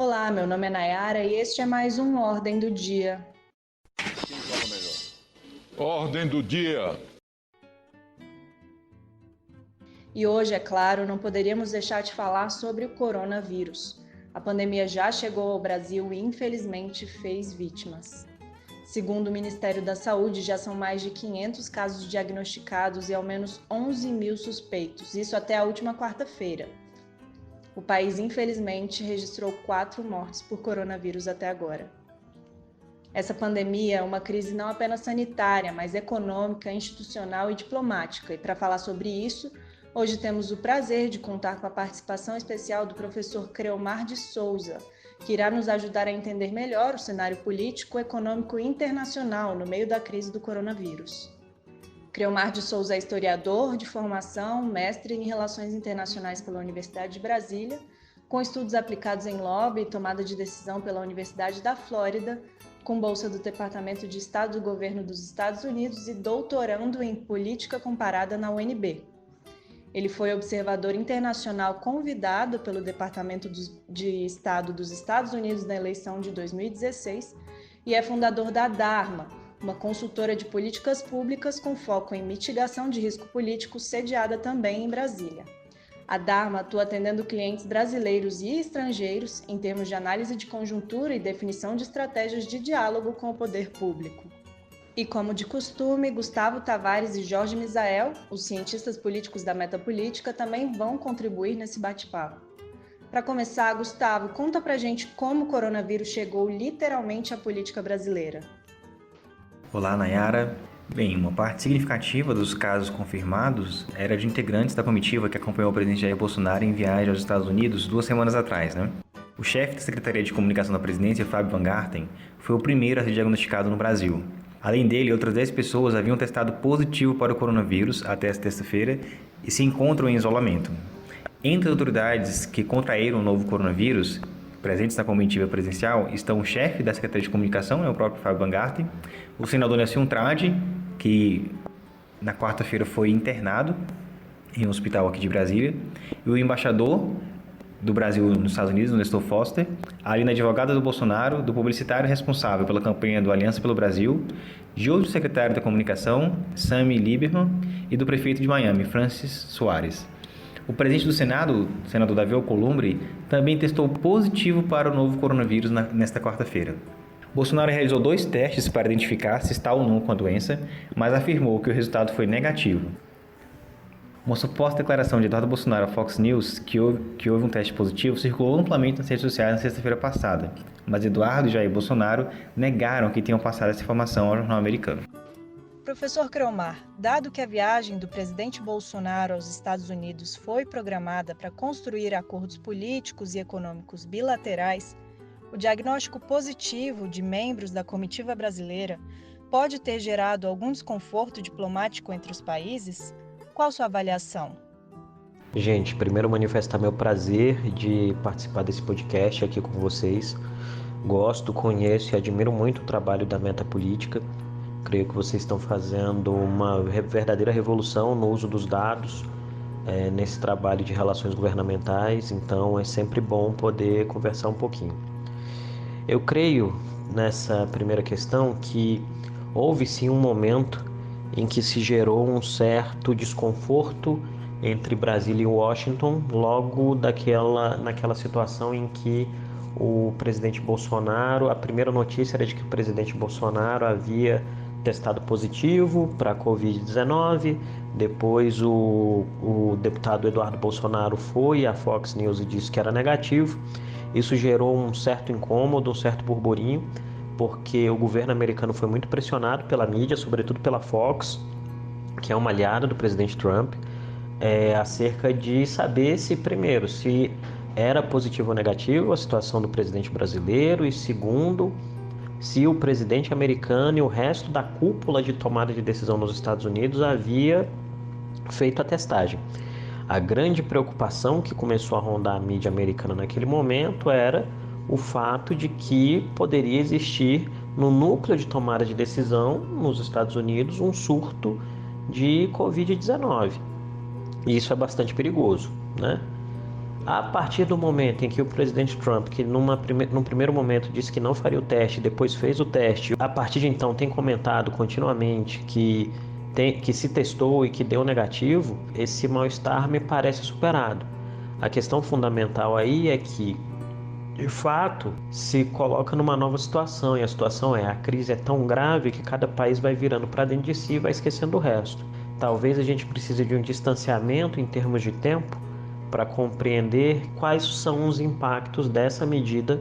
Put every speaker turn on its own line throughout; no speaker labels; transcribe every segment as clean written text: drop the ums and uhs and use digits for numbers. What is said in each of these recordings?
Olá, meu nome é Nayara e este é mais um Ordem do Dia.
Quem fala melhor? Ordem do dia.
E hoje, é claro, não poderíamos deixar de falar sobre o coronavírus. A pandemia já chegou ao Brasil e, infelizmente, fez vítimas. Segundo o Ministério da Saúde, já são mais de 500 casos diagnosticados e ao menos 11 mil suspeitos, isso até a última quarta-feira. O país, infelizmente, registrou 4 mortes por coronavírus até agora. Essa pandemia é uma crise não apenas sanitária, mas econômica, institucional e diplomática. E para falar sobre isso, hoje temos o prazer de contar com a participação especial do professor Creomar de Souza, que irá nos ajudar a entender melhor o cenário político, econômico e internacional no meio da crise do coronavírus. Creomar de Souza é historiador de formação, mestre em Relações Internacionais pela Universidade de Brasília, com estudos aplicados em lobby e tomada de decisão pela Universidade da Flórida, com bolsa do Departamento de Estado do Governo dos Estados Unidos e doutorando em Política Comparada na UNB. Ele foi observador internacional convidado pelo Departamento de Estado dos Estados Unidos na eleição de 2016 e é fundador da Dharma, uma consultora de políticas públicas com foco em mitigação de risco político, sediada também em Brasília. A Dharma atua atendendo clientes brasileiros e estrangeiros em termos de análise de conjuntura e definição de estratégias de diálogo com o poder público. E como de costume, Gustavo Tavares e Jorge Misael, os cientistas políticos da Metapolítica, também vão contribuir nesse bate-papo. Para começar, Gustavo, conta pra gente como o coronavírus chegou literalmente à política brasileira.
Olá, Nayara. Bem, uma parte significativa dos casos confirmados era de integrantes da comitiva que acompanhou o presidente Jair Bolsonaro em viagem aos Estados Unidos 2 semanas atrás, O chefe da Secretaria de Comunicação da Presidência, Fábio Van Garten, foi o primeiro a ser diagnosticado no Brasil. Além dele, outras 10 pessoas haviam testado positivo para o coronavírus até esta terça-feira e se encontram em isolamento. Entre as autoridades que contraíram o novo coronavírus, presentes na comitiva presidencial, estão o chefe da Secretaria de Comunicação, o próprio Fábio Van Garten, o senador Nelson Trade, que na quarta-feira foi internado em um hospital aqui de Brasília, e o embaixador do Brasil nos Estados Unidos, o Nestor Foster, além da advogada do Bolsonaro, do publicitário responsável pela campanha do Aliança pelo Brasil, de outro secretário da Comunicação, Sammy Lieberman, e do prefeito de Miami, Francis Soares. O presidente do Senado, o senador Davi Alcolumbre, também testou positivo para o novo coronavírus nesta quarta-feira. Bolsonaro realizou 2 testes para identificar se está ou não com a doença, mas afirmou que o resultado foi negativo. Uma suposta declaração de Eduardo Bolsonaro à Fox News que houve um teste positivo circulou amplamente nas redes sociais na sexta-feira passada, mas Eduardo e Jair Bolsonaro negaram que tenham passado essa informação ao jornal americano.
Professor Creomar, dado que a viagem do presidente Bolsonaro aos Estados Unidos foi programada para construir acordos políticos e econômicos bilaterais, o diagnóstico positivo de membros da comitiva brasileira pode ter gerado algum desconforto diplomático entre os países? Qual sua avaliação?
Gente, primeiro manifestar meu prazer de participar desse podcast aqui com vocês. Gosto, conheço e admiro muito o trabalho da Metapolítica. Creio que vocês estão fazendo uma verdadeira revolução no uso dos dados nesse trabalho de relações governamentais, então é sempre bom poder conversar um pouquinho. Eu creio, nessa primeira questão, que houve sim um momento em que se gerou um certo desconforto entre Brasília e Washington, logo naquela situação em que o presidente Bolsonaro, a primeira notícia era de que o presidente Bolsonaro havia testado positivo para a Covid-19, depois o deputado Eduardo Bolsonaro foi à Fox News e disse que era negativo. Isso gerou um certo incômodo, um certo burburinho, porque o governo americano foi muito pressionado pela mídia, sobretudo pela Fox, que é uma aliada do presidente Trump, acerca de saber se era positivo ou negativo a situação do presidente brasileiro e, segundo, se o presidente americano e o resto da cúpula de tomada de decisão nos Estados Unidos havia feito a testagem. A grande preocupação que começou a rondar a mídia americana naquele momento era o fato de que poderia existir no núcleo de tomada de decisão nos Estados Unidos um surto de Covid-19. E isso é bastante perigoso, A partir do momento em que o presidente Trump, que num primeiro momento disse que não faria o teste, depois fez o teste, a partir de então tem comentado continuamente que se testou e que deu negativo, esse mal-estar me parece superado. A questão fundamental aí é que, de fato, se coloca numa nova situação, e a situação a crise é tão grave que cada país vai virando para dentro de si e vai esquecendo o resto. Talvez a gente precise de um distanciamento em termos de tempo para compreender quais são os impactos dessa medida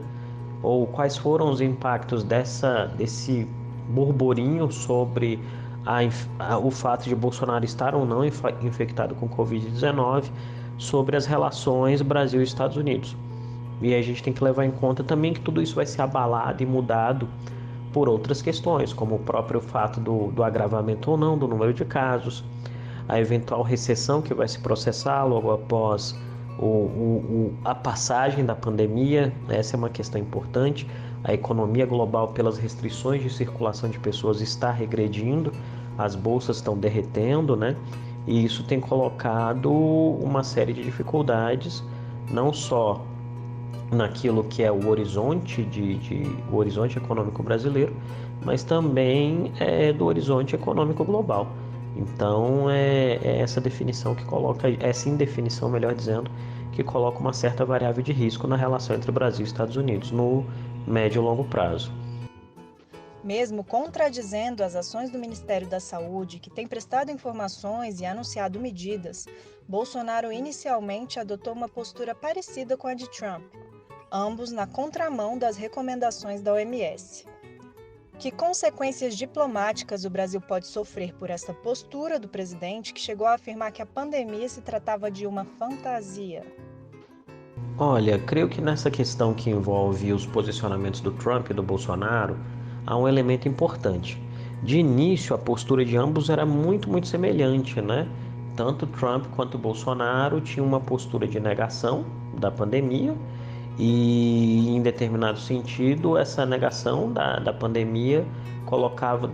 ou quais foram os impactos desse burburinho sobre o fato de Bolsonaro estar ou não infectado com Covid-19 sobre as relações Brasil e Estados Unidos. E a gente tem que levar em conta também que tudo isso vai ser abalado e mudado por outras questões, como o próprio fato do agravamento ou não do número de casos, a eventual recessão que vai se processar logo após a passagem da pandemia. Essa é uma questão importante. A economia global, pelas restrições de circulação de pessoas, está regredindo, as bolsas estão derretendo, né? E isso tem colocado uma série de dificuldades, não só naquilo que é o horizonte o horizonte econômico brasileiro, mas também do horizonte econômico global. Então é essa definição que coloca, essa indefinição, melhor dizendo, que coloca uma certa variável de risco na relação entre Brasil e Estados Unidos no médio e longo prazo.
Mesmo contradizendo as ações do Ministério da Saúde, que tem prestado informações e anunciado medidas, Bolsonaro inicialmente adotou uma postura parecida com a de Trump, ambos na contramão das recomendações da OMS. Que consequências diplomáticas o Brasil pode sofrer por essa postura do presidente, que chegou a afirmar que a pandemia se tratava de uma fantasia?
Olha, creio que nessa questão que envolve os posicionamentos do Trump e do Bolsonaro, há um elemento importante. De início, a postura de ambos era muito semelhante, né? Tanto Trump quanto Bolsonaro tinham uma postura de negação da pandemia e, em determinado sentido, essa negação da pandemia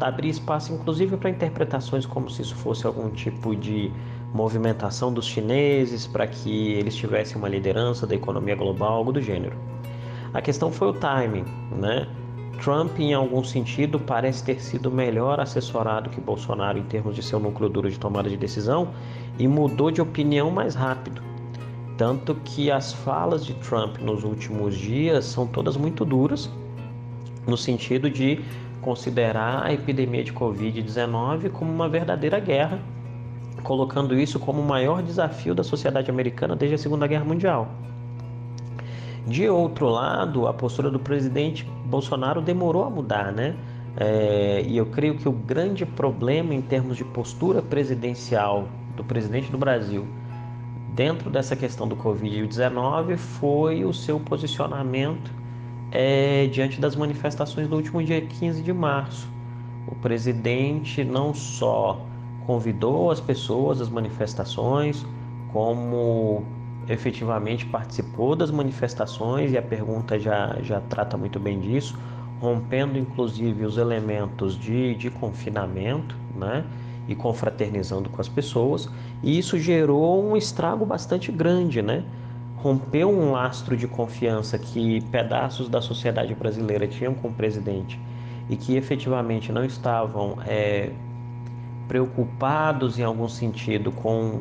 abria espaço, inclusive, para interpretações como se isso fosse algum tipo de movimentação dos chineses para que eles tivessem uma liderança da economia global, algo do gênero. A questão foi o timing, né? Trump, em algum sentido, parece ter sido melhor assessorado que Bolsonaro em termos de seu núcleo duro de tomada de decisão e mudou de opinião mais rápido. Tanto que as falas de Trump nos últimos dias são todas muito duras, no sentido de considerar a epidemia de Covid-19 como uma verdadeira guerra, colocando isso como o maior desafio da sociedade americana desde a Segunda Guerra Mundial. De outro lado, a postura do presidente Bolsonaro demorou a mudar, né? E eu creio que o grande problema em termos de postura presidencial do presidente do Brasil dentro dessa questão do Covid-19 foi o seu posicionamento diante das manifestações do último dia 15 de março. O presidente não só convidou as pessoas às manifestações, como efetivamente participou das manifestações, e a pergunta já trata muito bem disso, rompendo inclusive os elementos de confinamento, né? E confraternizando com as pessoas, e isso gerou um estrago bastante grande, né? Rompeu um lastro de confiança que pedaços da sociedade brasileira tinham com o presidente e que efetivamente não estavam preocupados em algum sentido com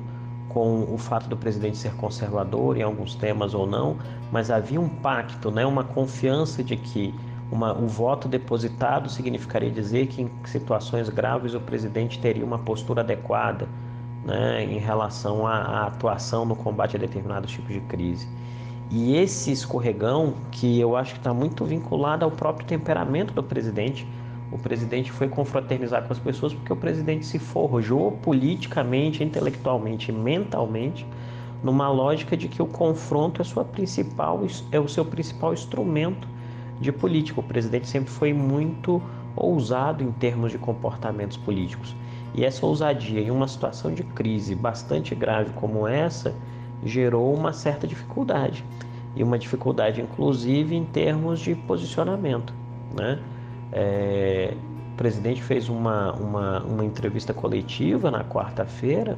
o fato do presidente ser conservador em alguns temas ou não, mas havia um pacto, né? Uma confiança de que o voto depositado significaria dizer que em situações graves o presidente teria uma postura adequada, né, em relação à atuação no combate a determinados tipos de crise. E esse escorregão, que eu acho que está muito vinculado ao próprio temperamento do presidente, o presidente foi confraternizar com as pessoas porque o presidente se forjou politicamente, intelectualmente e mentalmente numa lógica de que o confronto é o seu principal instrumento de política. O presidente sempre foi muito ousado em termos de comportamentos políticos. E essa ousadia em uma situação de crise bastante grave como essa gerou uma certa dificuldade. E uma dificuldade, inclusive, em termos de posicionamento, né? O presidente fez uma entrevista coletiva na quarta-feira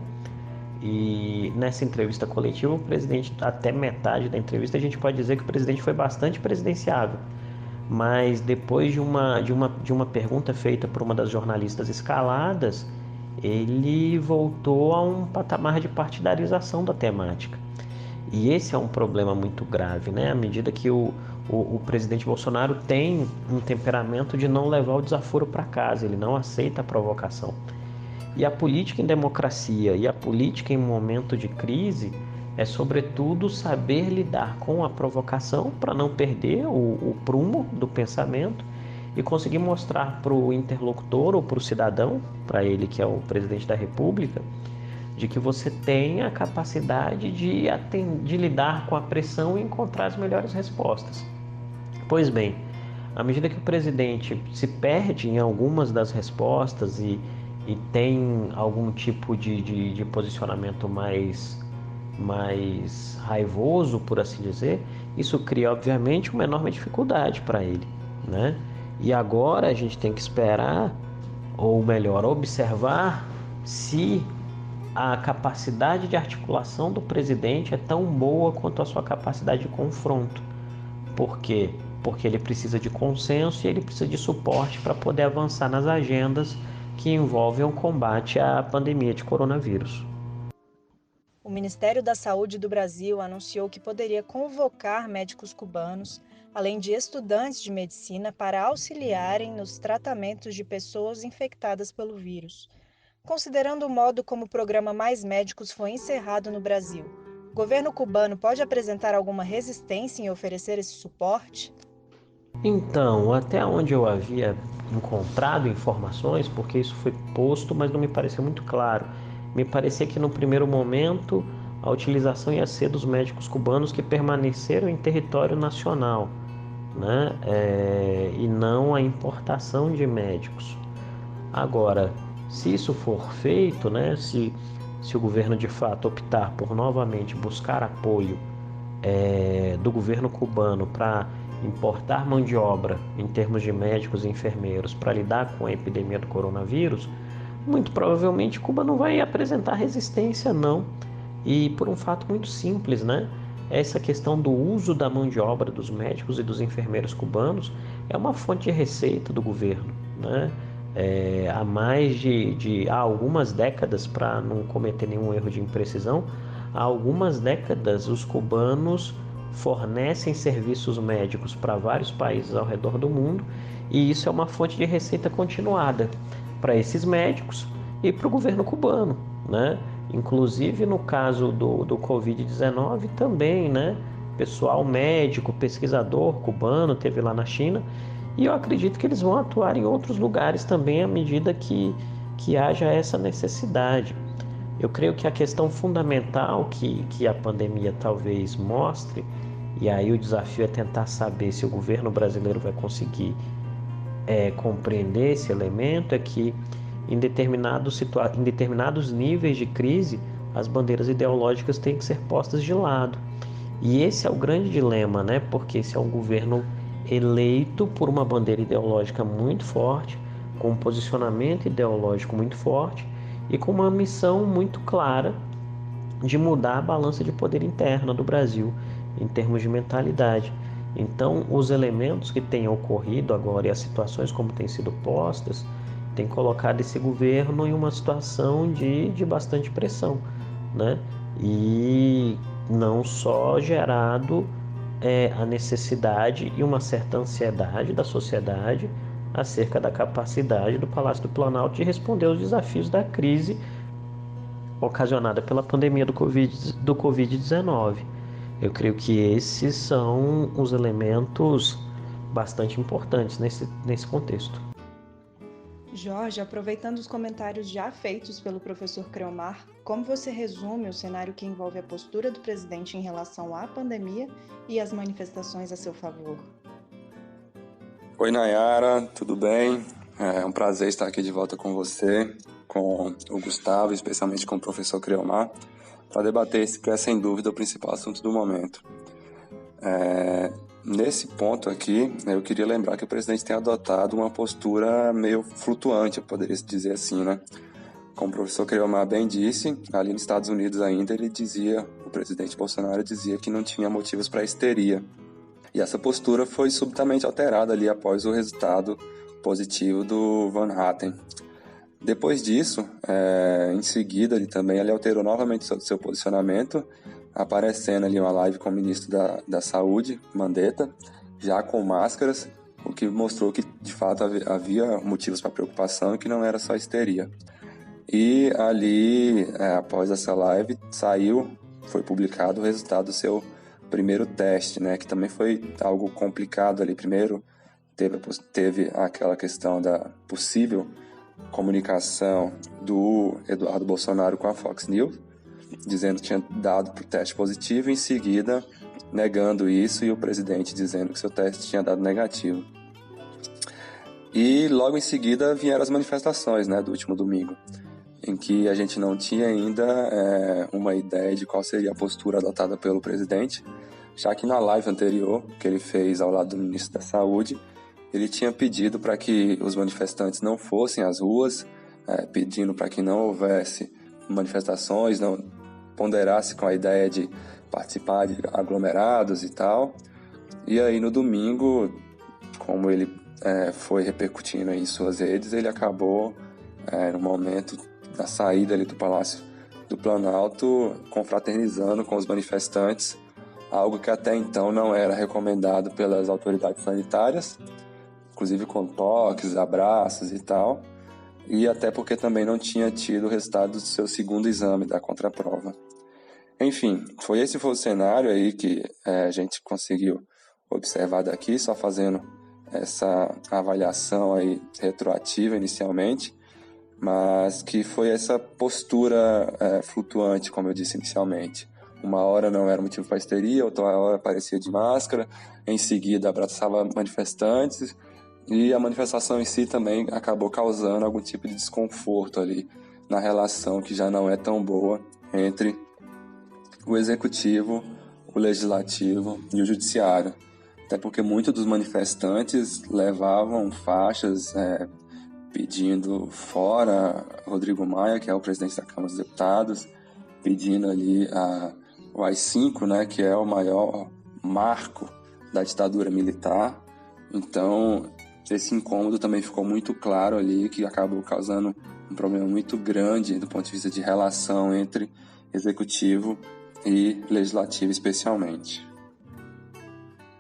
E nessa entrevista coletiva, o presidente, até metade da entrevista, a gente pode dizer que o presidente foi bastante presidenciável. Mas depois de uma pergunta feita por uma das jornalistas escaladas, ele voltou a um patamar de partidarização da temática. E esse é um problema muito grave, né? À medida que o presidente Bolsonaro tem um temperamento de não levar o desaforo para casa, ele não aceita a provocação. E a política em democracia e a política em momento de crise é, sobretudo, saber lidar com a provocação para não perder o prumo do pensamento e conseguir mostrar para o interlocutor ou para o cidadão, para ele que é o presidente da República, de que você tem a capacidade de lidar com a pressão e encontrar as melhores respostas. Pois bem, à medida que o presidente se perde em algumas das respostas e tem algum tipo de posicionamento mais raivoso, por assim dizer, isso cria, obviamente, uma enorme dificuldade para ele, né? E agora a gente tem que esperar, ou melhor, observar se a capacidade de articulação do presidente é tão boa quanto a sua capacidade de confronto. Por quê? Porque ele precisa de consenso e ele precisa de suporte para poder avançar nas agendas que envolvem o combate à pandemia de coronavírus.
O Ministério da Saúde do Brasil anunciou que poderia convocar médicos cubanos, além de estudantes de medicina, para auxiliarem nos tratamentos de pessoas infectadas pelo vírus. Considerando o modo como o programa Mais Médicos foi encerrado no Brasil, o governo cubano pode apresentar alguma resistência em oferecer esse suporte?
Então, até onde eu havia encontrado informações, porque isso foi posto, mas não me pareceu muito claro. Me parecia que no primeiro momento a utilização ia ser dos médicos cubanos que permaneceram em território nacional, né? E não a importação de médicos. Agora, se isso for feito, né? Se o governo de fato optar por novamente buscar apoio do governo cubano para importar mão de obra em termos de médicos e enfermeiros para lidar com a epidemia do coronavírus, muito provavelmente Cuba não vai apresentar resistência, não. E por um fato muito simples, né? Essa questão do uso da mão de obra dos médicos e dos enfermeiros cubanos é uma fonte de receita do governo, né? Há mais há algumas décadas, para não cometer nenhum erro de imprecisão, há algumas décadas os cubanos fornecem serviços médicos para vários países ao redor do mundo e isso é uma fonte de receita continuada para esses médicos e para o governo cubano, né? Inclusive no caso do Covid-19 também, né? Pessoal médico, pesquisador cubano teve lá na China e eu acredito que eles vão atuar em outros lugares também à medida que haja essa necessidade. Eu creio que a questão fundamental que a pandemia talvez mostre, e aí o desafio é tentar saber se o governo brasileiro vai conseguir compreender esse elemento, é que em determinados níveis de crise, as bandeiras ideológicas têm que ser postas de lado. E esse é o grande dilema, né? Porque esse é um governo eleito por uma bandeira ideológica muito forte, com um posicionamento ideológico muito forte e com uma missão muito clara de mudar a balança de poder interna do Brasil em termos de mentalidade. Então, os elementos que têm ocorrido agora e as situações como têm sido postas têm colocado esse governo em uma situação de bastante pressão, né? E não só gerado a necessidade e uma certa ansiedade da sociedade acerca da capacidade do Palácio do Planalto de responder aos desafios da crise ocasionada pela pandemia do Covid-19. Eu creio que esses são os elementos bastante importantes nesse contexto.
Jorge, aproveitando os comentários já feitos pelo professor Creomar, como você resume o cenário que envolve a postura do presidente em relação à pandemia e as manifestações a seu favor?
Oi, Nayara, tudo bem? É um prazer estar aqui de volta com você, com o Gustavo, especialmente com o professor Creomar, para debater esse que é, sem dúvida, o principal assunto do momento. Nesse ponto aqui, eu queria lembrar que o presidente tem adotado uma postura meio flutuante, eu poderia dizer assim, né? Como o professor Creomar bem disse, ali nos Estados Unidos ainda o presidente Bolsonaro dizia que não tinha motivos para histeria. E essa postura foi subitamente alterada ali após o resultado positivo do Van Hatten. Depois disso, em seguida, ele alterou novamente seu posicionamento, aparecendo ali uma live com o ministro da Saúde, Mandetta, já com máscaras, o que mostrou que, de fato, havia motivos para preocupação e que não era só histeria. E ali, após essa live, foi publicado o resultado do seu primeiro teste, né, que também foi algo complicado ali. Primeiro, teve aquela questão da possível comunicação do Eduardo Bolsonaro com a Fox News, dizendo que tinha dado para o teste positivo, e em seguida negando isso, e o presidente dizendo que seu teste tinha dado negativo. E logo em seguida vieram as manifestações, né, do último domingo, em que a gente não tinha ainda uma ideia de qual seria a postura adotada pelo presidente, já que na live anterior, que ele fez ao lado do ministro da Saúde, ele tinha pedido para que os manifestantes não fossem às ruas, pedindo para que não houvesse manifestações, não ponderasse com a ideia de participar de aglomerados e tal. E aí no domingo, como ele foi repercutindo em suas redes, ele acabou, no momento da saída ali do Palácio do Planalto, confraternizando com os manifestantes, algo que até então não era recomendado pelas autoridades sanitárias, inclusive com toques, abraços e tal, e até porque também não tinha tido o resultado do seu segundo exame da contraprova. Enfim, esse foi o cenário aí que a gente conseguiu observar daqui, só fazendo essa avaliação aí retroativa inicialmente, mas que foi essa postura flutuante, como eu disse inicialmente. Uma hora não era motivo para histeria, outra hora aparecia de máscara, em seguida abraçava manifestantes, e a manifestação em si também acabou causando algum tipo de desconforto ali na relação que já não é tão boa entre o executivo, o legislativo e o judiciário. Até porque muitos dos manifestantes levavam faixas pedindo fora Rodrigo Maia, que é o presidente da Câmara dos Deputados, pedindo ali o AI-5, né, que é o maior marco da ditadura militar. Então, esse incômodo também ficou muito claro ali, que acabou causando um problema muito grande do ponto de vista de relação entre executivo e legislativo especialmente.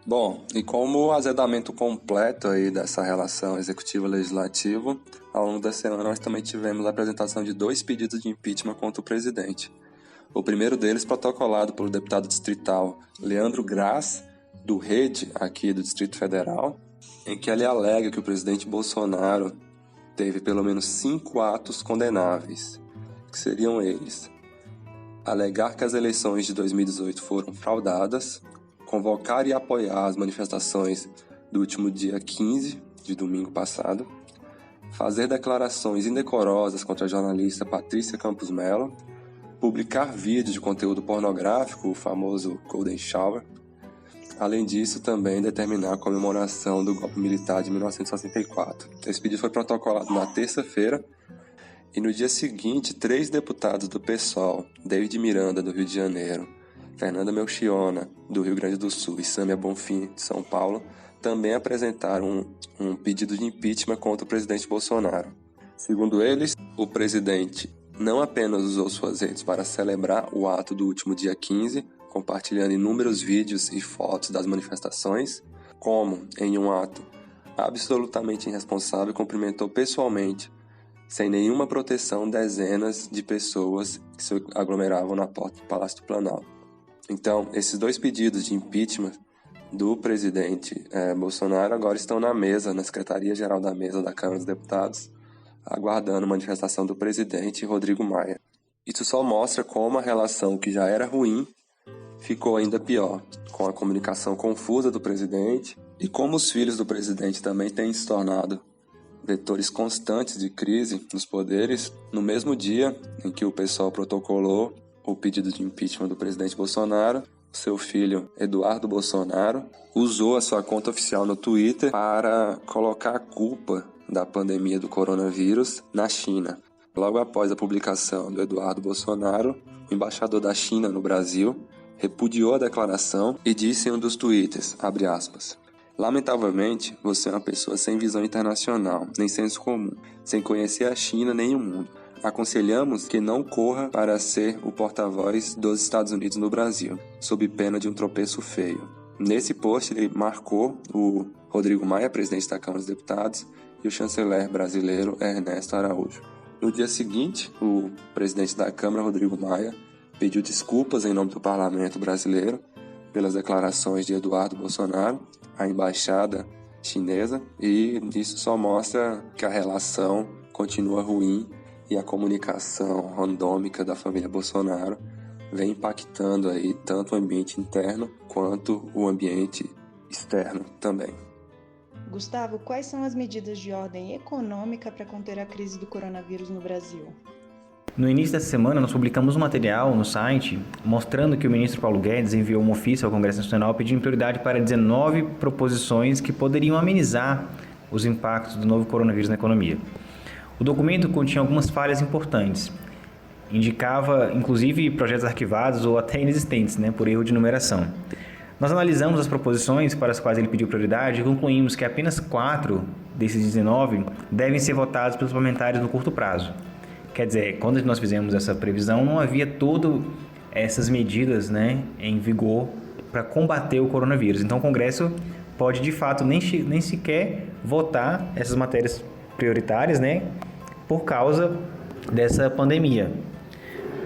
Bom, e como azedamento completo aí dessa relação executivo-legislativo, ao longo da semana nós também tivemos a apresentação de 2 pedidos de impeachment contra o presidente. O primeiro deles protocolado pelo deputado distrital Leandro Graz, do Rede, aqui do Distrito Federal, em que ele alega que o presidente Bolsonaro teve pelo menos 5 atos condenáveis, que seriam eles: alegar que as eleições de 2018 foram fraudadas, convocar e apoiar as manifestações do último dia 15, de domingo passado, fazer declarações indecorosas contra a jornalista Patrícia Campos Mello, publicar vídeos de conteúdo pornográfico, o famoso Golden Shower. Além disso, também determinar a comemoração do golpe militar de 1964. Esse pedido foi protocolado na terça-feira, e no dia seguinte, 3 deputados do PSOL, David Miranda, do Rio de Janeiro, Fernanda Melchiona, do Rio Grande do Sul, e Sâmia Bonfim, de São Paulo, também apresentaram um pedido de impeachment contra o presidente Bolsonaro. Segundo eles, o presidente não apenas usou suas redes para celebrar o ato do último dia 15, compartilhando inúmeros vídeos e fotos das manifestações, como, em um ato absolutamente irresponsável, cumprimentou pessoalmente, sem nenhuma proteção, dezenas de pessoas que se aglomeravam na porta do Palácio do Planalto. Então, esses 2 pedidos de impeachment do presidente Bolsonaro agora estão na mesa, na Secretaria-Geral da Mesa da Câmara dos Deputados, aguardando a manifestação do presidente Rodrigo Maia. Isso só mostra como a relação que já era ruim ficou ainda pior, com a comunicação confusa do presidente, e como os filhos do presidente também têm se tornado vetores constantes de crise nos poderes. No mesmo dia em que o PSOL protocolou o pedido de impeachment do presidente Bolsonaro, seu filho Eduardo Bolsonaro usou a sua conta oficial no Twitter para colocar a culpa da pandemia do coronavírus na China. Logo após a publicação do Eduardo Bolsonaro, o embaixador da China no Brasil repudiou a declaração e disse em um dos tweets, abre aspas, lamentavelmente, você é uma pessoa sem visão internacional, nem senso comum, sem conhecer a China nem o mundo. Aconselhamos que não corra para ser o porta-voz dos Estados Unidos no Brasil, sob pena de um tropeço feio. Nesse post, ele marcou o Rodrigo Maia, presidente da Câmara dos Deputados, e o chanceler brasileiro Ernesto Araújo. No dia seguinte, o presidente da Câmara, Rodrigo Maia, pediu desculpas em nome do parlamento brasileiro pelas declarações de Eduardo Bolsonaro, à embaixada chinesa, e isso só mostra que a relação continua ruim e a comunicação randômica da família Bolsonaro vem impactando aí tanto o ambiente interno quanto o ambiente externo também.
Gustavo, quais são as medidas de ordem econômica para conter a crise do coronavírus no Brasil?
No início dessa semana, nós publicamos um material no site mostrando que o ministro Paulo Guedes enviou um ofício ao Congresso Nacional pedindo prioridade para 19 proposições que poderiam amenizar os impactos do novo coronavírus na economia. O documento continha algumas falhas importantes. Indicava, inclusive, projetos arquivados ou até inexistentes, por erro de numeração. Nós analisamos as proposições para as quais ele pediu prioridade e concluímos que apenas 4 desses 19 devem ser votados pelos parlamentares no curto prazo. Quer dizer, quando nós fizemos essa previsão, não havia todas essas medidas em vigor para combater o coronavírus. Então, o Congresso pode, de fato, nem sequer votar essas matérias prioritárias, por causa dessa pandemia.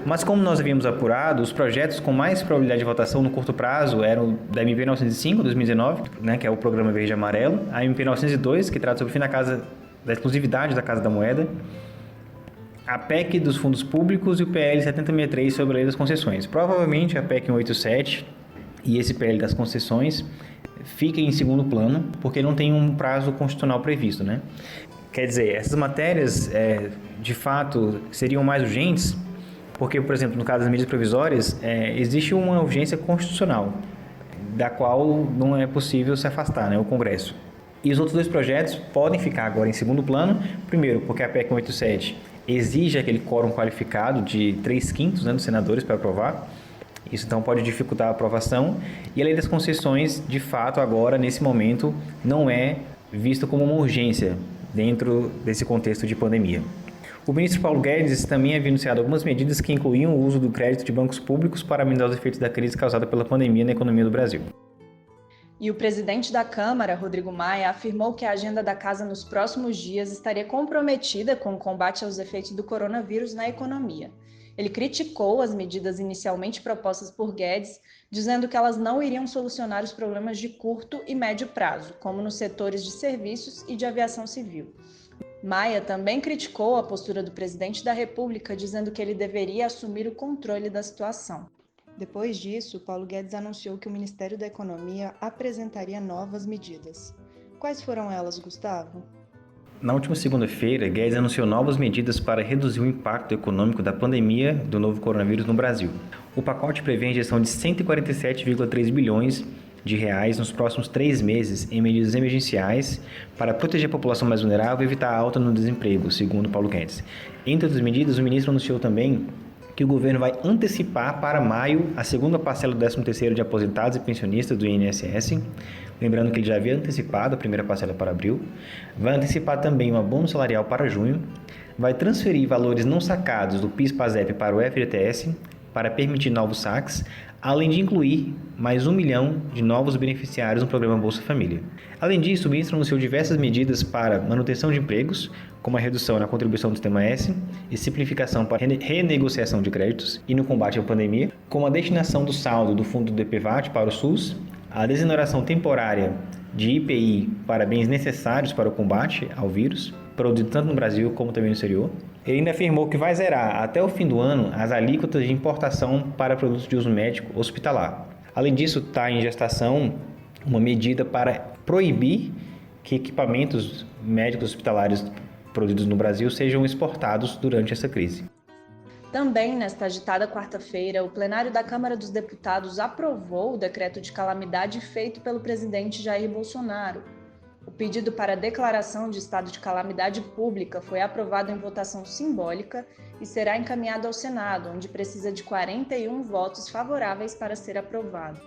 Mas como nós havíamos apurado, os projetos com mais probabilidade de votação no curto prazo eram da MP 905, 2019, que é o Programa Verde e Amarelo, a MP 902, que trata sobre o fim da exclusividade da Casa da Moeda, a PEC dos fundos públicos e o PL 7063 sobre a lei das concessões. Provavelmente a PEC 187 e esse PL das concessões fiquem em segundo plano, porque não tem um prazo constitucional previsto, Quer dizer, essas matérias, de fato, seriam mais urgentes, porque, por exemplo, no caso das medidas provisórias, existe uma urgência constitucional, da qual não é possível se afastar, o Congresso. E os outros 2 projetos podem ficar agora em segundo plano, primeiro, porque a PEC 187 exige aquele quórum qualificado de 3/5 dos senadores para aprovar, isso então pode dificultar a aprovação, e a lei das concessões, de fato, agora, nesse momento, não é vista como uma urgência dentro desse contexto de pandemia. O ministro Paulo Guedes também havia anunciado algumas medidas que incluíam o uso do crédito de bancos públicos para amenizar os efeitos da crise causada pela pandemia na economia do Brasil.
E o presidente da Câmara, Rodrigo Maia, afirmou que a agenda da casa nos próximos dias estaria comprometida com o combate aos efeitos do coronavírus na economia. Ele criticou as medidas inicialmente propostas por Guedes, dizendo que elas não iriam solucionar os problemas de curto e médio prazo, como nos setores de serviços e de aviação civil. Maia também criticou a postura do presidente da República, dizendo que ele deveria assumir o controle da situação. Depois disso, Paulo Guedes anunciou que o Ministério da Economia apresentaria novas medidas. Quais foram elas, Gustavo?
Na última segunda-feira, Guedes anunciou novas medidas para reduzir o impacto econômico da pandemia do novo coronavírus no Brasil. O pacote prevê a injeção de 147,3 bilhões de reais nos próximos 3 meses em medidas emergenciais para proteger a população mais vulnerável e evitar a alta no desemprego, segundo Paulo Guedes. Entre outras medidas, o ministro anunciou também que o governo vai antecipar para maio a segunda parcela do 13º de aposentados e pensionistas do INSS, lembrando que ele já havia antecipado a primeira parcela para abril, vai antecipar também um abono salarial para junho, vai transferir valores não sacados do PIS/PASEP para o FGTS para permitir novos saques, além de incluir mais 1 milhão de novos beneficiários no programa Bolsa Família. Além disso, o ministro anunciou diversas medidas para manutenção de empregos, como a redução na contribuição do Sistema S e simplificação para renegociação de créditos e no combate à pandemia, como a destinação do saldo do fundo do DPVAT para o SUS, a desoneração temporária de IPI para bens necessários para o combate ao vírus, produzido tanto no Brasil como também no exterior. Ele ainda afirmou que vai zerar até o fim do ano as alíquotas de importação para produtos de uso médico hospitalar. Além disso, está em gestação uma medida para proibir que equipamentos médicos hospitalares produzidos no Brasil sejam exportados durante essa crise.
Também nesta agitada quarta-feira, o plenário da Câmara dos Deputados aprovou o decreto de calamidade feito pelo presidente Jair Bolsonaro. O pedido para declaração de estado de calamidade pública foi aprovado em votação simbólica e será encaminhado ao Senado, onde precisa de 41 votos favoráveis para ser aprovado.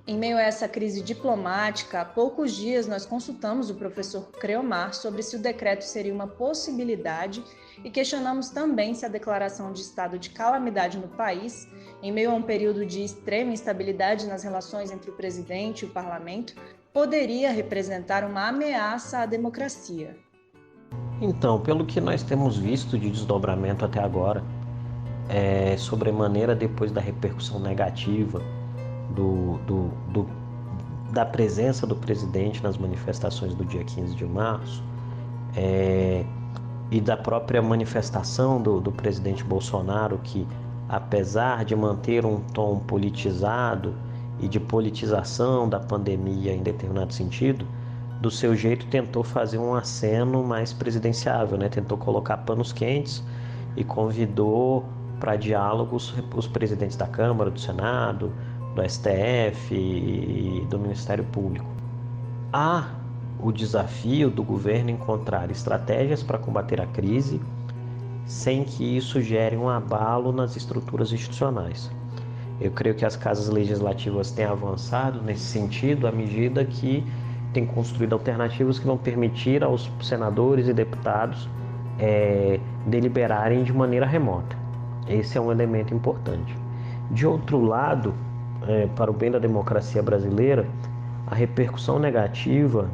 Em meio a essa crise diplomática, há poucos dias nós consultamos o professor Creomar sobre se o decreto seria uma possibilidade e questionamos também se a declaração de estado de calamidade no país, em meio a um período de extrema instabilidade nas relações entre o presidente e o parlamento, poderia representar uma ameaça à democracia.
Então, pelo que nós temos visto de desdobramento até agora, sobremaneira depois da repercussão negativa da presença do presidente nas manifestações do dia 15 de março e da própria manifestação do presidente Bolsonaro, que, apesar de manter um tom politizado e de politização da pandemia em determinado sentido, do seu jeito tentou fazer um aceno mais presidenciável, né? Tentou colocar panos quentes e convidou para diálogos os presidentes da Câmara, do Senado, do STF e do Ministério Público. Há o desafio do governo encontrar estratégias para combater a crise sem que isso gere um abalo nas estruturas institucionais. Eu creio que as casas legislativas têm avançado nesse sentido à medida que têm construído alternativas que vão permitir aos senadores e deputados deliberarem de maneira remota. Esse é um elemento importante. De outro lado, para o bem da democracia brasileira, a repercussão negativa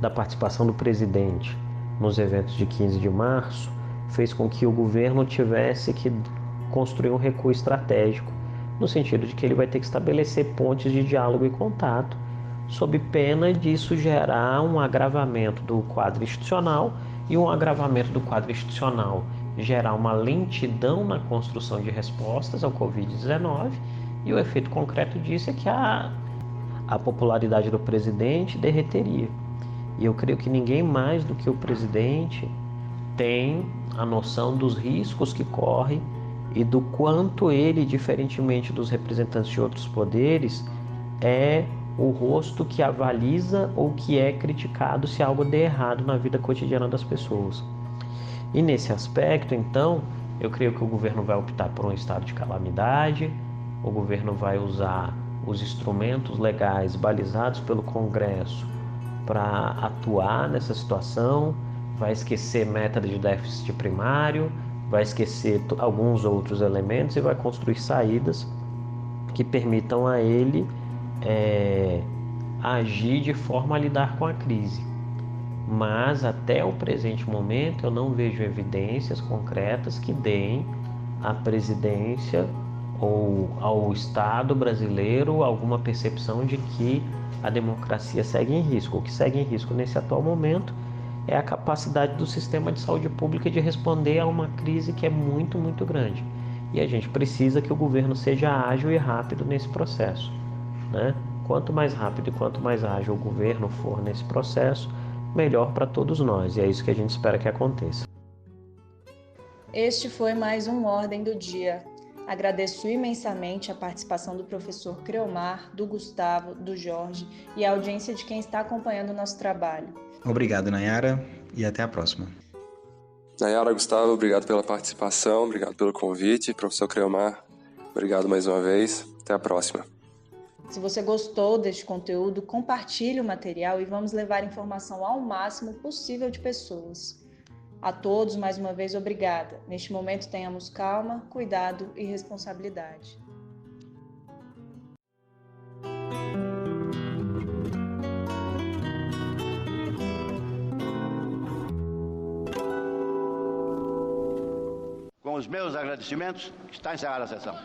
da participação do presidente nos eventos de 15 de março fez com que o governo tivesse que construir um recuo estratégico, no sentido de que ele vai ter que estabelecer pontes de diálogo e contato, sob pena disso gerar um agravamento do quadro institucional e um agravamento do quadro institucional gerar uma lentidão na construção de respostas ao Covid-19 e o efeito concreto disso é que a popularidade do presidente derreteria. E eu creio que ninguém mais do que o presidente tem a noção dos riscos que corre e do quanto ele, diferentemente dos representantes de outros poderes, é o rosto que avaliza ou que é criticado se algo der errado na vida cotidiana das pessoas. E nesse aspecto, então, eu creio que o governo vai optar por um estado de calamidade, o governo vai usar os instrumentos legais balizados pelo Congresso para atuar nessa situação, vai esquecer meta de déficit primário, vai esquecer alguns outros elementos e vai construir saídas que permitam a ele agir de forma a lidar com a crise. Mas até o presente momento eu não vejo evidências concretas que deem à presidência ou ao Estado brasileiro alguma percepção de que a democracia segue em risco. O que segue em risco nesse atual momento é a capacidade do sistema de saúde pública de responder a uma crise que é muito, muito grande. E a gente precisa que o governo seja ágil e rápido nesse processo, né? Quanto mais rápido e quanto mais ágil o governo for nesse processo, melhor para todos nós, e é isso que a gente espera que aconteça.
Este foi mais um Ordem do Dia. Agradeço imensamente a participação do professor Creomar, do Gustavo, do Jorge e a audiência de quem está acompanhando o nosso trabalho.
Obrigado, Nayara, e até a próxima.
Nayara, Gustavo, obrigado pela participação, obrigado pelo convite. Professor Creomar, obrigado mais uma vez. Até a próxima.
Se você gostou deste conteúdo, compartilhe o material e vamos levar informação ao máximo possível de pessoas. A todos, mais uma vez, obrigada. Neste momento, tenhamos calma, cuidado e responsabilidade.
Com os meus agradecimentos, está encerrada a sessão.